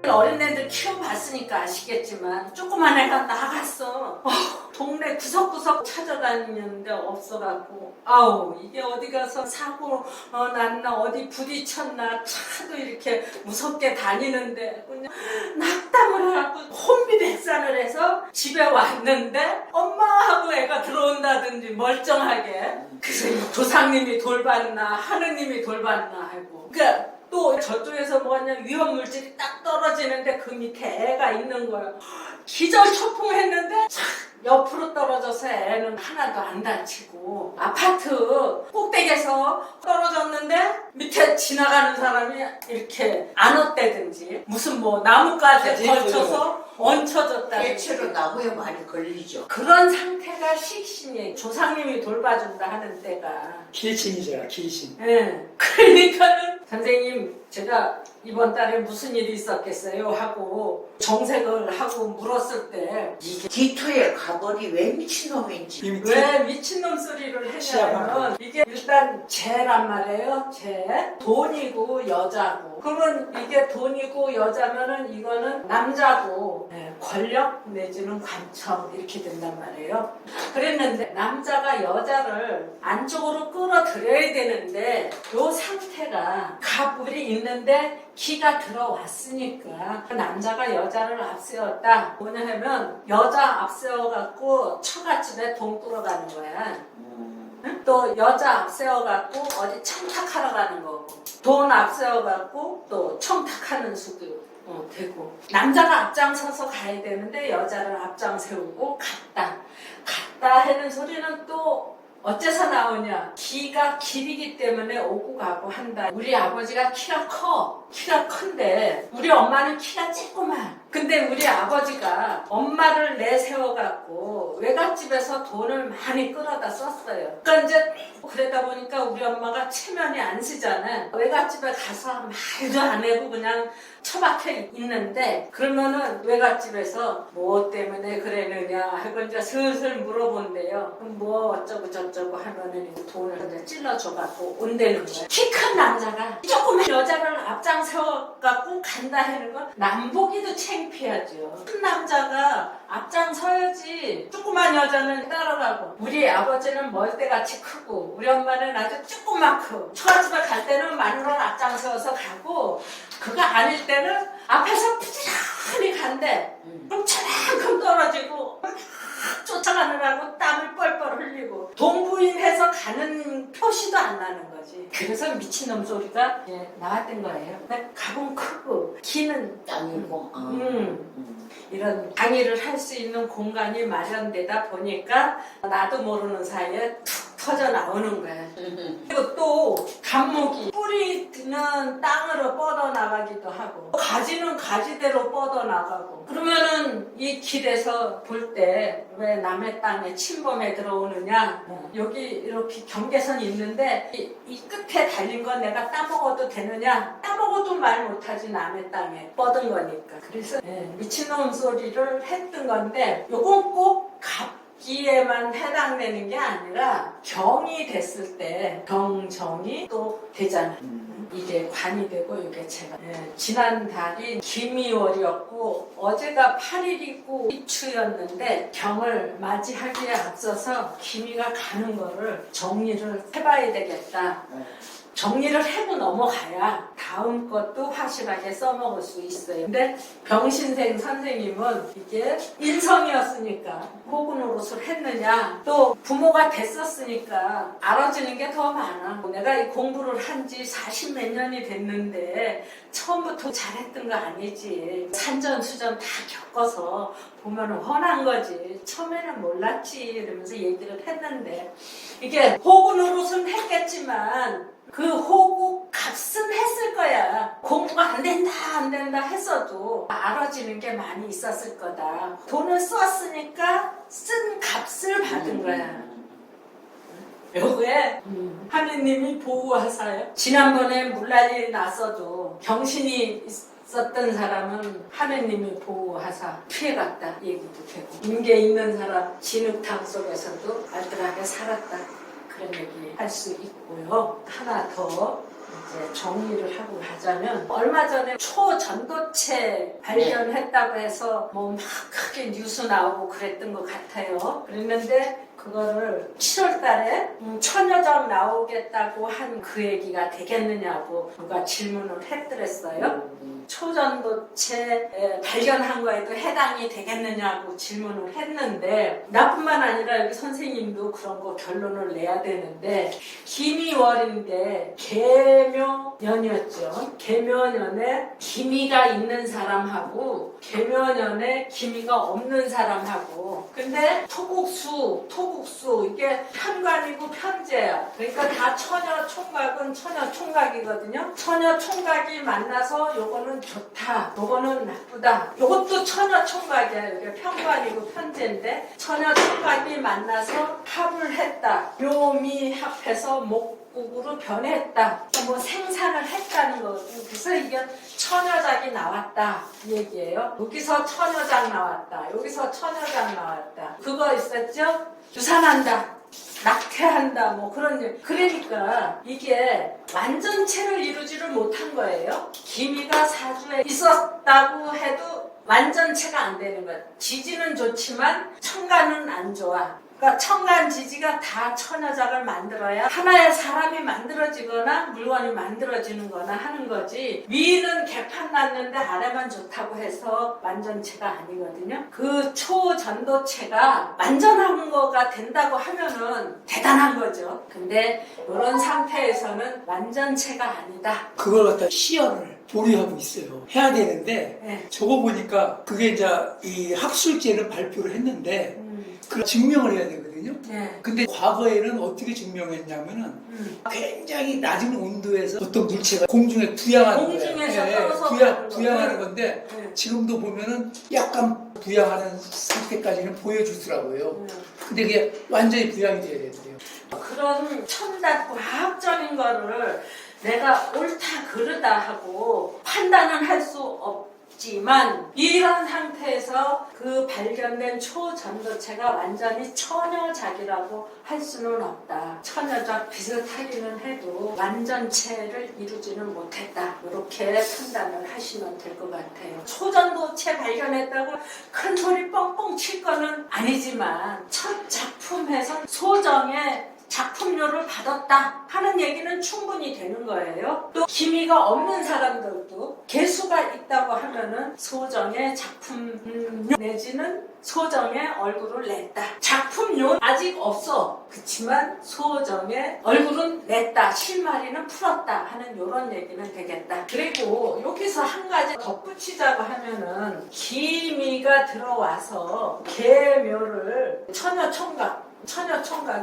어린애들 키워봤으니까 아시겠지만 조그만 애가 나갔어. 동네 구석구석 찾아다니는데 없어갖고 아우 이게 어디 가서 사고 났나 어디 부딪혔나 차도 이렇게 무섭게 다니는데 그냥 낙담을 해갖고 혼비백산을 해서 집에 왔는데 엄마하고 애가 들어온다든지 멀쩡하게 그래서 조상님이 돌봤나 하느님이 돌봤나 하고 그러니까 또 저쪽에서 뭐냐 위험물질이 딱 떨어지는데 그 밑에 애가 있는 거예요. 기절초풍했는데 옆으로 떨어져서 애는 하나도 안 다치고 아파트 꼭대기에서 떨어졌는데 밑에 지나가는 사람이 이렇게 안 었대든지 무슨 뭐 나뭇가지에 걸쳐서 얹혀졌다든지 대체로 나무에 많이 걸리죠. 그런 상태가 식신이에요. 조상님이 돌봐준다 하는 때가 길신이잖아, 길신. 네. 그러니까는 선생님 제가 이번 달에 무슨 일이 있었겠어요 하고 정색을 하고 물었을 때 이게 디토에 가버리 왜 미친놈인지. 왜 미친놈 소리를 했냐면 이게 일단 죄란 말이에요. 죄 돈이고 여자고 그러면 이게 돈이고 여자면은 이거는 남자고 권력 내지는 관청 이렇게 된단 말이에요. 그랬는데 남자가 여자를 안쪽으로 끌어들여야 되는데 요 상태가 갑을이 있는데 기가 들어왔으니까 남자가 여자를 앞세웠다. 뭐냐 하면 여자 앞세워갖고 처갓집에 돈 끌어가는 거야. 또 여자 앞세워갖고 어디 청탁하러 가는 거고 돈 앞세워갖고 또 청탁하는 수도 되고 남자가 앞장서서 가야 되는데 여자를 앞장 세우고 갔다 하는 소리는 또 어째서 나오냐? 기가 길이기 때문에 오고 가고 한다. 우리 아버지가 키가 큰데 우리 엄마는 키가 쬐꼬만. 근데 우리 아버지가 엄마를 내세워갖고 외갓집에서 돈을 많이 끌어다 썼어요. 그러니까 이제 그러다 보니까 우리 엄마가 체면이 안 쓰잖아. 외갓집에 가서 말도 안 하고 그냥 처박혀 있는데 그러면은 외갓집에서 뭐 때문에 그랬느냐 하고 이제 슬슬 물어본대요. 그럼 뭐 어쩌고 저쩌고 하면은 돈을 이제 찔러줘갖고 온다는 거야. 키 큰 남자가 조그만 여자를 앞장 세워갖고 간다 하는 건 남보기도 창피하죠. 큰 남자가 앞장 서야지 조그만 여자는 따라가고 우리 아버지는 멀대같이 크고 우리 엄마는 아주 조그맣고 처갓집에 갈 때는 마누라 앞장 세워서 가고 그거 아닐 때는 앞에서 부지런히 간대. 그럼 저만큼 떨어지고 쫓아가느라고 땀을 뻘뻘 흘리고 동부인해서 가는 표시도 안 나는 거지. 그래서 미친놈 소리가 나왔던 거예요. 근데 갑은 크고 키는 땅이고 이런 강의를 할 수 있는 공간이 마련되다 보니까 나도 모르는 사이에 툭 터져 나오는 거야. 그리고 또 감목이 뿌리는 땅으로 뻗어나가기도 하고 가지는 가지대로 뻗어나가고 그러면은 이 길에서 볼 때 왜 남의 땅에 침범해 들어오느냐 여기 이렇게 경계선이 있는데 이 끝에 달린 건 내가 따먹어도 되느냐 따먹어도 말 못하지 남의 땅에 뻗은 거니까 그래서 미친놈 소리를 했던 건데 요건 꼭 기에만 해당되는 게 아니라 경이 됐을 때 경정이 또 되잖아요. 이게 관이 되고 이게 제가 지난 달이 김이월이었고 어제가 8일이고 입추였는데 경을 맞이하기에 앞서서 김이가 가는 거를 정리를 해봐야 되겠다. 정리를 하고 넘어가야 다음 것도 확실하게 써먹을 수 있어요. 근데 병신생 선생님은 이게 인성이었으니까 호구 노릇을 했느냐 또 부모가 됐었으니까 알아주는 게 더 많아. 내가 이 공부를 한 지 40몇 년이 됐는데 처음부터 잘했던 거 아니지. 산전수전 다 겪어서 보면 훤한 거지. 처음에는 몰랐지 이러면서 얘기를 했는데 이게 호구 노릇은 했겠지만 그 호구 값은 했을 거야. 공부가 안 된다 했어도 알아지는 게 많이 있었을 거다. 돈을 썼으니까 쓴 값을 받은 거야. 요게 하느님이 보호하사요. 지난번에 물난리 났어도 경신이 있었던 사람은 하느님이 보호하사 피해갔다 얘기도 되고 인계 있는 사람 진흙탕 속에서도 알뜰하게 살았다 그런 얘기 할 수 있고요. 하나 더 이제 정리를 하고 가자면 얼마 전에 초전도체 발견했다고 해서 뭐 막 크게 뉴스 나오고 그랬던 것 같아요. 그랬는데 그거를 7월 달에 천여장 나오겠다고 한 그 얘기가 되겠느냐고 누가 질문을 했더랬어요. 초전도체 발견한 거에도 해당이 되겠느냐고 질문을 했는데 나뿐만 아니라 여기 선생님도 그런 거 결론을 내야 되는데 기미월인데 계묘년이었죠. 계묘년에 기미가 있는 사람하고 계묘년에 기미가 없는 사람하고 근데 토국수 이게 편관이고 편재야. 그러니까 다 처녀 총각은 처녀 총각이거든요. 처녀 총각이 만나서 요거는 좋다, 요거는 나쁘다. 요것도 처녀 총각이야. 이게 편관이고 편재인데 처녀 총각이 만나서 합을 했다. 묘미 합해서 목국으로 변했다. 뭐 생산을 했다는 거거든요. 그래서 이게 처녀작이 나왔다 이 얘기예요. 여기서 처녀작 나왔다. 여기서 처녀작 나왔다. 그거 있었죠? 유산한다. 낙태한다 뭐 그런 일. 그러니까 이게 완전체를 이루지를 못한 거예요. 기미가 사주에 있었다고 해도 완전체가 안 되는 거예요. 지지는 좋지만 청간은 안 좋아. 그러니까 청간 지지가 다 처녀작을 만들어야 하나의 사람이 만들어지거나 물건이 만들어지는 거나 하는 거지 위는 개판 났는데 아래만 좋다고 해서 완전체가 아니거든요. 그 초전도체가 완전한 거가 된다고 하면은 대단한 거죠. 근데 이런 상태에서는 완전체가 아니다. 그걸 갖다 시연을 보류하고 있어요. 해야 되는데 네. 저거 보니까 그게 이제 이 학술제는 발표를 했는데 그 증명을 해야 되거든요. 네. 근데 과거에는 어떻게 증명했냐면은 굉장히 낮은 온도에서 어떤 물체가 공중에 부양하는 거예요. 공중에서 떠서 가는 부양하는 거예요. 건데 네. 지금도 보면은 약간 부양하는 상태까지는 보여주더라고요. 근데 그게 완전히 부양이 돼야 되는데요. 그런 첨단 과학적인 거를 내가 옳다 그르다 하고 판단은 할 수 없지만 이런 상태에서 그 발견된 초전도체가 완전히 처녀작이라고 할 수는 없다. 처녀작 비슷하기는 해도 완전체를 이루지는 못했다. 이렇게 판단을 하시면 될 것 같아요. 초전도체 발견했다고 큰 소리 뻥뻥 칠 거는 아니지만 첫 작품에서 소정의 작품료를 받았다 하는 얘기는 충분히 되는 거예요. 또 기미가 없는 사람들도 개수가 있다고 하면은 소정의 작품료 내지는 소정의 얼굴을 냈다. 작품료 아직 없어. 그치만 소정의 얼굴은 냈다. 실마리는 풀었다 하는 이런 얘기는 되겠다. 그리고 여기서 한 가지 덧붙이자고 하면은 기미가 들어와서 계묘를 처녀총각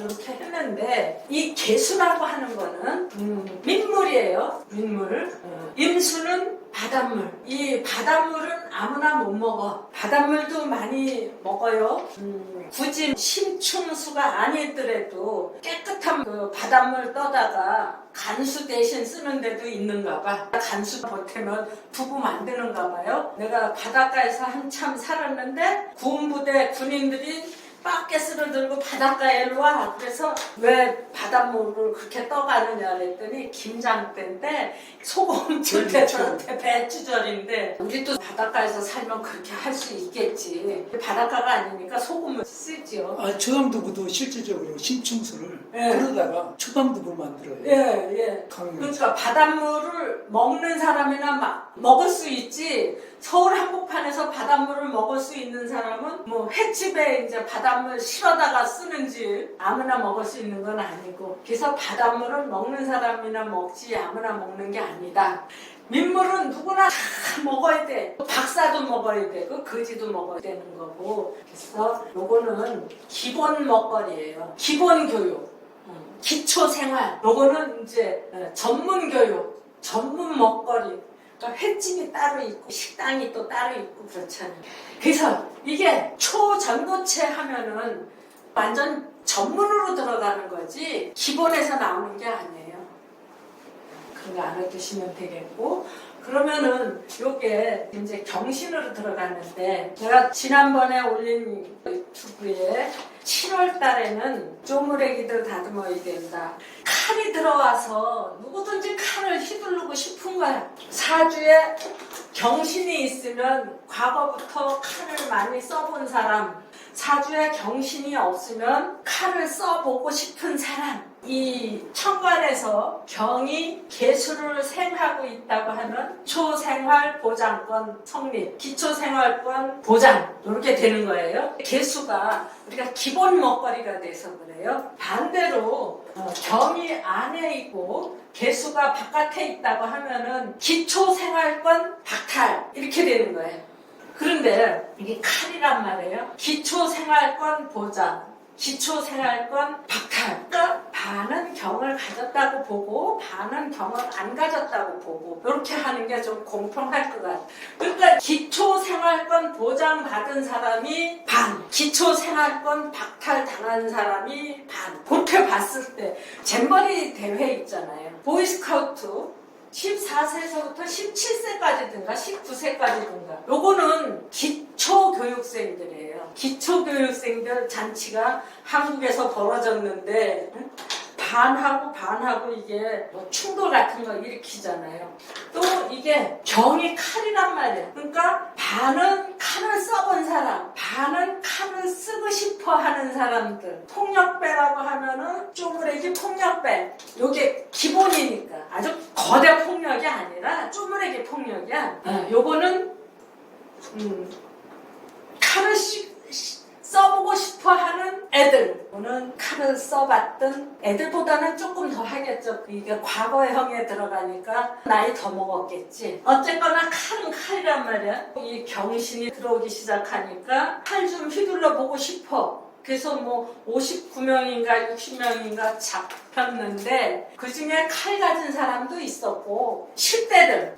이렇게 했는데 이 개수라고 하는 거는 민물이에요. 민물. 임수는 바닷물. 이 바닷물은 아무나 못 먹어. 바닷물도 많이 먹어요. 굳이 심층수가 아니더라도 깨끗한 그 바닷물 떠다가 간수 대신 쓰는 데도 있는가 봐. 간수 보태면 두부 만드는가 봐요. 내가 바닷가에서 한참 살았는데 군부대 군인들이 바켓을 들고 바닷가에 와. 그래서 왜 바닷물을 그렇게 떠가느냐 그랬더니 김장 때인데 소금 줄때 저한테 배추절인데 우리도 바닷가에서 살면 그렇게 할 수 있겠지. 바닷가가 아니니까 소금을 쓰죠. 초당두부도 실질적으로 심층수를 예. 그러다가 초당두부 만들어요. 예. 그러니까 바닷물을 먹는 사람이나 먹을 수 있지. 서울 한복판에서 바닷물을 먹을 수 있는 사람은 뭐 횟집에 이제 바닷물 실어다가 쓰는지 아무나 먹을 수 있는 건 아니고 그래서 바닷물을 먹는 사람이나 먹지 아무나 먹는 게 아니다. 민물은 누구나 다 먹어야 돼. 박사도 먹어야 되고 거지도 먹어야 되는 거고 그래서 요거는 기본 먹거리예요. 기본 교육, 기초 생활. 요거는 이제 전문 교육, 전문 먹거리. 그러니까 횟집이 따로 있고 식당이 또 따로 있고 그렇잖아요. 그래서 이게 초전도체 하면은 완전 전문으로 들어가는 거지 기본에서 나오는 게 아니에요. 그런 거 알아두시면 되겠고 그러면은 요게 이제 경신으로 들어가는데 제가 지난번에 올린 유튜브에 7월 달에는 쪼무레기들 다듬어야 된다. 칼이 들어와서 누구든지 칼을 휘두르 써보고 싶은 거야. 사주에 경신이 있으면 과거부터 칼을 많이 써본 사람, 사주에 경신이 없으면 칼을 써보고 싶은 사람, 이 천간에서 경이 개수를 생하고 있다고 하면 기초생활보장권 성립, 기초생활권 보장 이렇게 되는 거예요. 개수가 우리가 기본 먹거리가 돼서 그래요. 반대로 경이 안에 있고 개수가 바깥에 있다고 하면은 기초생활권 박탈 이렇게 되는 거예요. 그런데 이게 칼이란 말이에요. 기초생활권 보장, 기초생활권 박탈. 그러니까 반은 경을 가졌다고 보고 반은 경을 안 가졌다고 보고 이렇게 하는 게 좀 공평할 것 같아요. 그러니까 기초생활권 보장받은 사람이 반, 기초생활권 박탈 당한 사람이 반. 그렇게 봤을 때 잼버리 대회 있잖아요. 보이스카우트 14세에서부터 17세까지든가 19세까지든가 요거는 기초교육생들이에요. 기초교육생들 잔치가 한국에서 벌어졌는데 반하고 이게 뭐 충돌 같은 거 일으키잖아요. 또 이게 경이 칼이란 말이에요. 그러니까 반은 칼을 써본 사람, 반은 칼을 쓰고 싶어 하는 사람들. 폭력배라고 하면은 쪼무레기 폭력배. 요게 기본이니까. 아주 거대 폭력이 아니라 쪼무레기 폭력이야. 요거는 칼을 써보고 싶어 하는 애들. 저는 칼을 써봤던 애들보다는 조금 더 하겠죠. 이게 과거형에 들어가니까 나이 더 먹었겠지. 어쨌거나 칼은 칼이란 말이야. 이 경신이 들어오기 시작하니까 칼 좀 휘둘러 보고 싶어. 그래서 뭐 59명인가 60명인가 잡혔는데 그 중에 칼 가진 사람도 있었고 10대들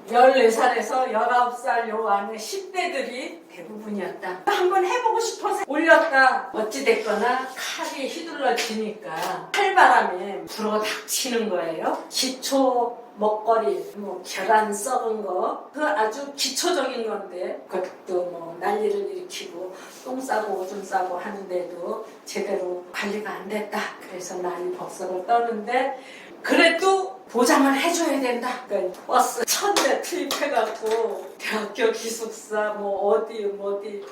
14살에서 19살 요 안에 10대들이 대부분이었다. 한번 해보고 싶어서 올렸다. 어찌됐거나 칼이 휘둘러지니까 칼바람에 불어닥치는 거예요. 기초 먹거리, 뭐 계란 썩은 거, 그 아주 기초적인 건데 그것도 뭐 난리를 일으키고 똥 싸고 오줌 싸고 하는데도 제대로 관리가 안 됐다. 그래서 난리 법석을 떠는데 그래도 보장을 해줘야 된다. 그러니까 버스 1000대 투입해갖고 대학교 기숙사 뭐 어디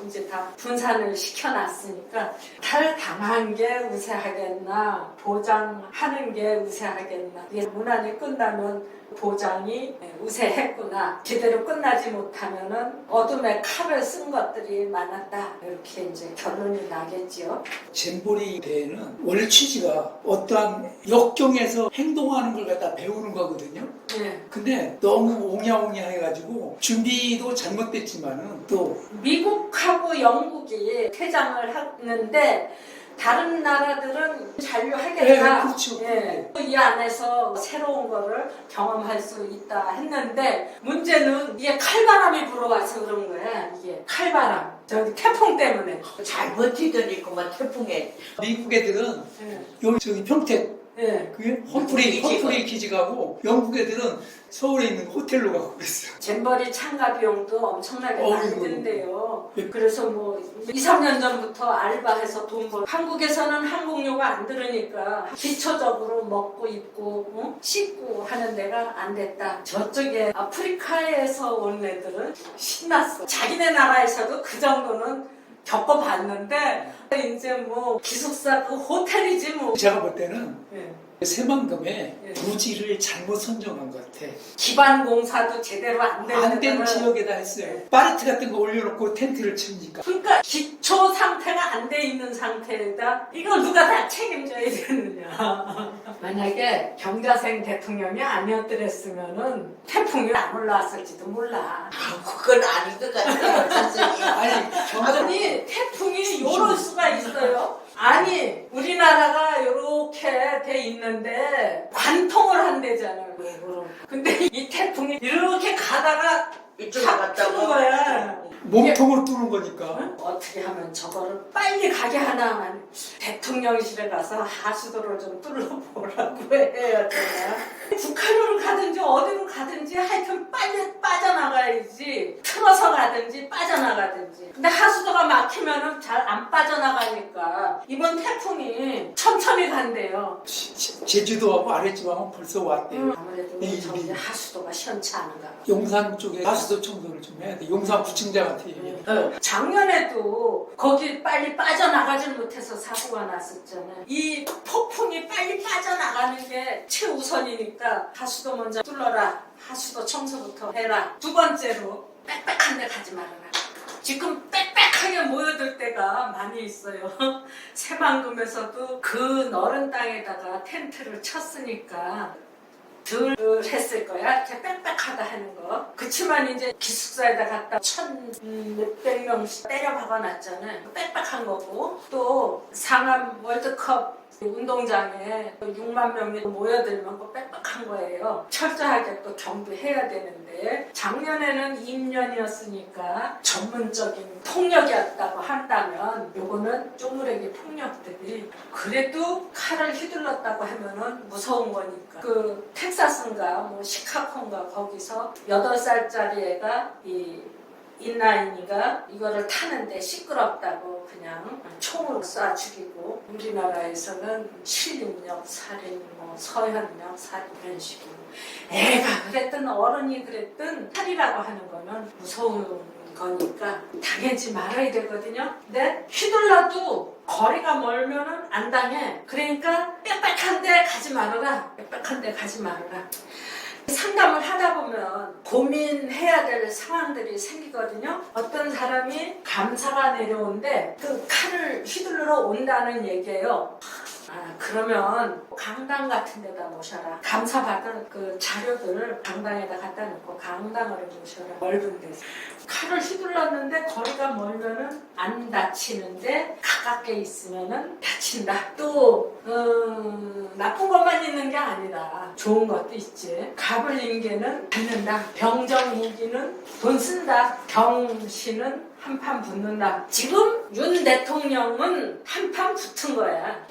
이제 다 분산을 시켜놨으니까 탈 당한 게 우세하겠나 보장하는 게 우세하겠나. 이게 무난히 끝나면 보장이 우세했구나. 제대로 끝나지 못하면은 어둠에 칼을 쓴 것들이 많았다. 이렇게 이제 결론이 나겠지요. 잼버리 대회는 원래 취지가 어떠한 역경에서 행동하는 걸 갖다 배우는 거거든요. 네. 근데 너무 옹야옹야 해가지고 준비도 잘못됐지만은 또 미국하고 영국이 퇴장을 하는데 다른 나라들은 잔류하겠다. 네, 그렇죠. 예. 이 안에서 새로운 거를 경험할 수 있다 했는데 문제는 이게 칼바람이 불어와서 그런 거야. 이게 칼바람. 저기 태풍 때문에. 잘 버티더니 그만 태풍에. 미국 애들은 예. 여기 저기 평택 예. 그게 험프리 기지 가고 영국 애들은 서울에 있는 호텔로 가고 그랬어요. 잼버리 참가 비용도 엄청나게 많이 어이구. 든대요. 예. 그래서 뭐 2, 3년 전부터 알바해서 돈 벌. 한국에서는 항공료가 안 들으니까 기초적으로 먹고 입고 씻고 하는 데가 안 됐다. 저쪽에 아프리카에서 온 애들은 신났어. 자기네 나라에서도 그 정도는 겪어봤는데 이제 뭐 기숙사 그 호텔이지 뭐. 제가 볼 때는 예. 새만금에 예. 부지를 잘못 선정한 것 같아. 기반 공사도 제대로 안 되는 안 된 데는 지역에다 했어요. 파리트 같은 거 올려놓고 텐트를 치니까. 그러니까 기초 상태가 안 돼 있는 상태에다 이걸 누가 다 책임져야 되느냐. 만약에 경자생 대통령이 아니었더랬으면은 태풍이 안 올라왔을지도 몰라. 그건 아닌 것 같아요, 선생님. 아니 태풍이 요럴 수가 있어요. 아니 우리나라가 요렇게 돼 있는데 관통을 한대잖아요. 왜 그럼? 근데 이 태풍이 이렇게 가다가 이쪽으로 탁 갔다고. 트는 거야. 몸통으로 뚫는 거니까. 응? 어떻게 하면 저거를 빨리 가게 하나만 대통령실에 가서 하수도를 좀 뚫어보라고 해야 되나? 북한으로 가든지 어디로 가든지 하여튼 빨리 빠져나가야지. 틀어서 가든지 빠져나가든지. 근데 하수도가 막히면은 잘 안 빠져나가니까 이번 태풍이 천천히 간대요. 제주도하고 아랫지방은 벌써 왔대요. 아무래도 네, 저기 네. 하수도가 시원치 않은가 봐. 용산 쪽에 하수도 청소를 좀 해야 돼. 용산 구청장한테 얘기해. 작년에도 거기 빨리 빠져나가질 못해서 사고가 났었잖아요. 이 폭풍이 빨리 빠져나가는 게 최우선이니까 하수도 먼저 뚫어라. 하수도 청소부터 해라. 두 번째로 빽빽한 데 가지 말아라. 지금 빽빽하게 모여들 때가 많이 있어요. 새만금에서도 그 너른 땅에다가 텐트를 쳤으니까 덜 했을 거야. 이렇게 빽빽하다 하는 거. 그치만 이제 기숙사에다 갖다 1,몇백 명씩 때려 박아놨잖아요. 빽빽한 거고. 또 상암 월드컵 운동장에 6만 명이 모여들면 그 빽빽한 거예요. 철저하게 또 경비해야 되는데 작년에는 임년이었으니까 전문적인 폭력이었다고 한다면 요거는 쪼무레기 폭력들이 그래도 칼을 휘둘렀다고 하면은 무서운 거니까 그 텍사스인가 뭐 시카고인가 거기서 8살짜리 애가 이 인라인이가 이거를 타는데 시끄럽다고 그냥 총으로 쏴 죽이고 우리나라에서는 신림역 살인, 뭐 서현역 살인 이런 식으로 애가 그랬든 어른이 그랬든 살이라고 하는 거는 무서운 거니까 당하지 말아야 되거든요. 근데 휘둘러도 거리가 멀면은 안 당해. 그러니까 빽빽한 데 가지 말아라. 빽빽한 데 가지 말아라. 상담을 하다 보면 고민해야 될 상황들이 생기거든요. 어떤 사람이 감사가 내려오는데 그 칼을 휘둘러 온다는 얘기예요. 그러면 강당 같은 데다 모셔라. 감사받은 그 자료들 강당에다 갖다 놓고 강당으로 모셔라. 넓은 데서. 칼을 휘둘렀는데 거리가 멀면은 안 다치는데 가깝게 있으면은 다친다. 또 나쁜 것만 있는 게 아니라 좋은 것도 있지. 갑을 인계는 받는다. 병정 무기는 돈 쓴다. 경신은 한판 붙는다. 지금 윤 대통령은 한판 붙은 거야.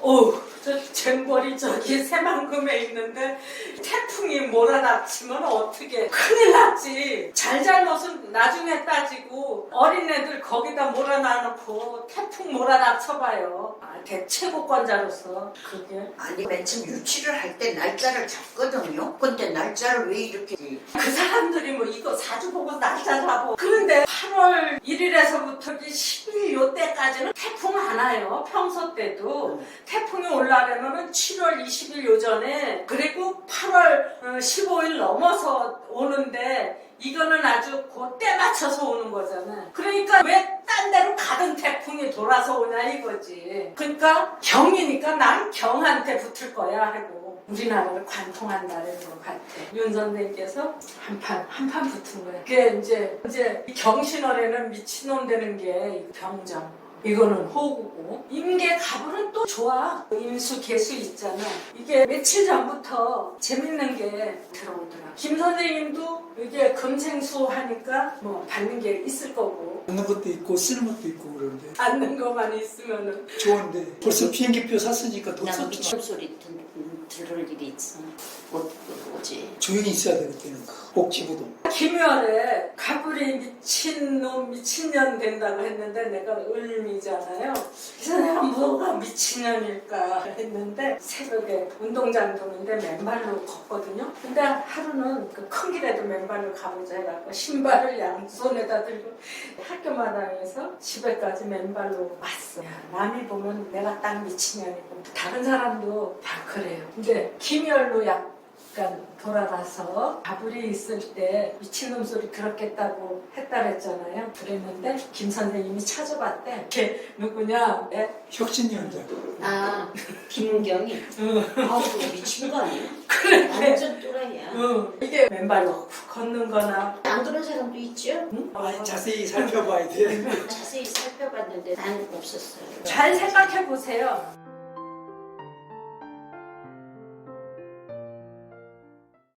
저 잼벌이 저기 새만금에 있는데 태풍이 몰아닥치면 어떻게 큰일 났지. 잘잘못은 나중에 따지고 어린애들 거기다 몰아놔놓고 태풍 몰아닥쳐봐요. 대최고권자로서 그게 아니 맨 처음 유치를 할 때 날짜를 잡거든요. 근데 날짜를 왜 이렇게 그 사람들이 뭐 이거 사주 보고 날짜 잡고 그런데 8월 1일에서부터 10일 요때까지는 태풍 안 와요. 평소 때도 태풍이 올라가면은 7월 20일 요전에 그리고 8월 15일 넘어서 오는데 이거는 아주 그때 맞춰서 오는 거잖아. 그러니까 왜 딴 데로 가던 태풍이 돌아서 오냐 이거지. 그러니까 경이니까 난 경한테 붙을 거야 하고 우리나라를 관통한다는 것 같아. 윤 선생님께서 한판 붙은 거야. 그게 이제 이 경신월에는 미친놈 되는 게 병정. 이거는 호구고 임계 가불은 또 좋아. 임수 개수 있잖아. 이게 며칠 전부터 재밌는 게 들어오더라. 김 선생님도 이게 금생수 하니까 뭐 받는 게 있을 거고 받는 것도 있고 쓰는 것도 있고 그러는데 받는 것만 있으면은 좋은데 벌써 비행기표 샀으니까 돈 나는 썼지. 미친 소리 들을 일이 있어. 뭐지? 조용히 있어야 돼 그때는. 복지부도. 김열에 가불이 미친놈 미친년 된다고 했는데 내가 을미잖아요. 그래서 내가 뭐가 미친년일까 했는데 새벽에 운동장 도는데 맨발로 걷거든요. 근데 하루는 그 큰 길에도 맨발로 가보자 해갖고 신발을 양손에다 들고 학교 마당에서 집에까지 맨발로 왔어. 야, 남이 보면 내가 딱 미친년이고 다른 사람도 다 그래요. 근데 김열로 약간 돌아가서 가불이 있을 때 미친놈 소리 들었겠다고 했다 그랬잖아요. 그랬는데 김 선생님이 찾아봤대. 걔 누구냐? 혁신위원장. 아 김경이. 아우 그거 미친 거 아니야? 그래. 완전 또라이야. 이게 맨발로 걷는 거나 안 그런 사람도 있죠? 응? 자세히 살펴봐야 돼. 자세히 살펴봤는데 난 없었어요. 잘 생각해 보세요.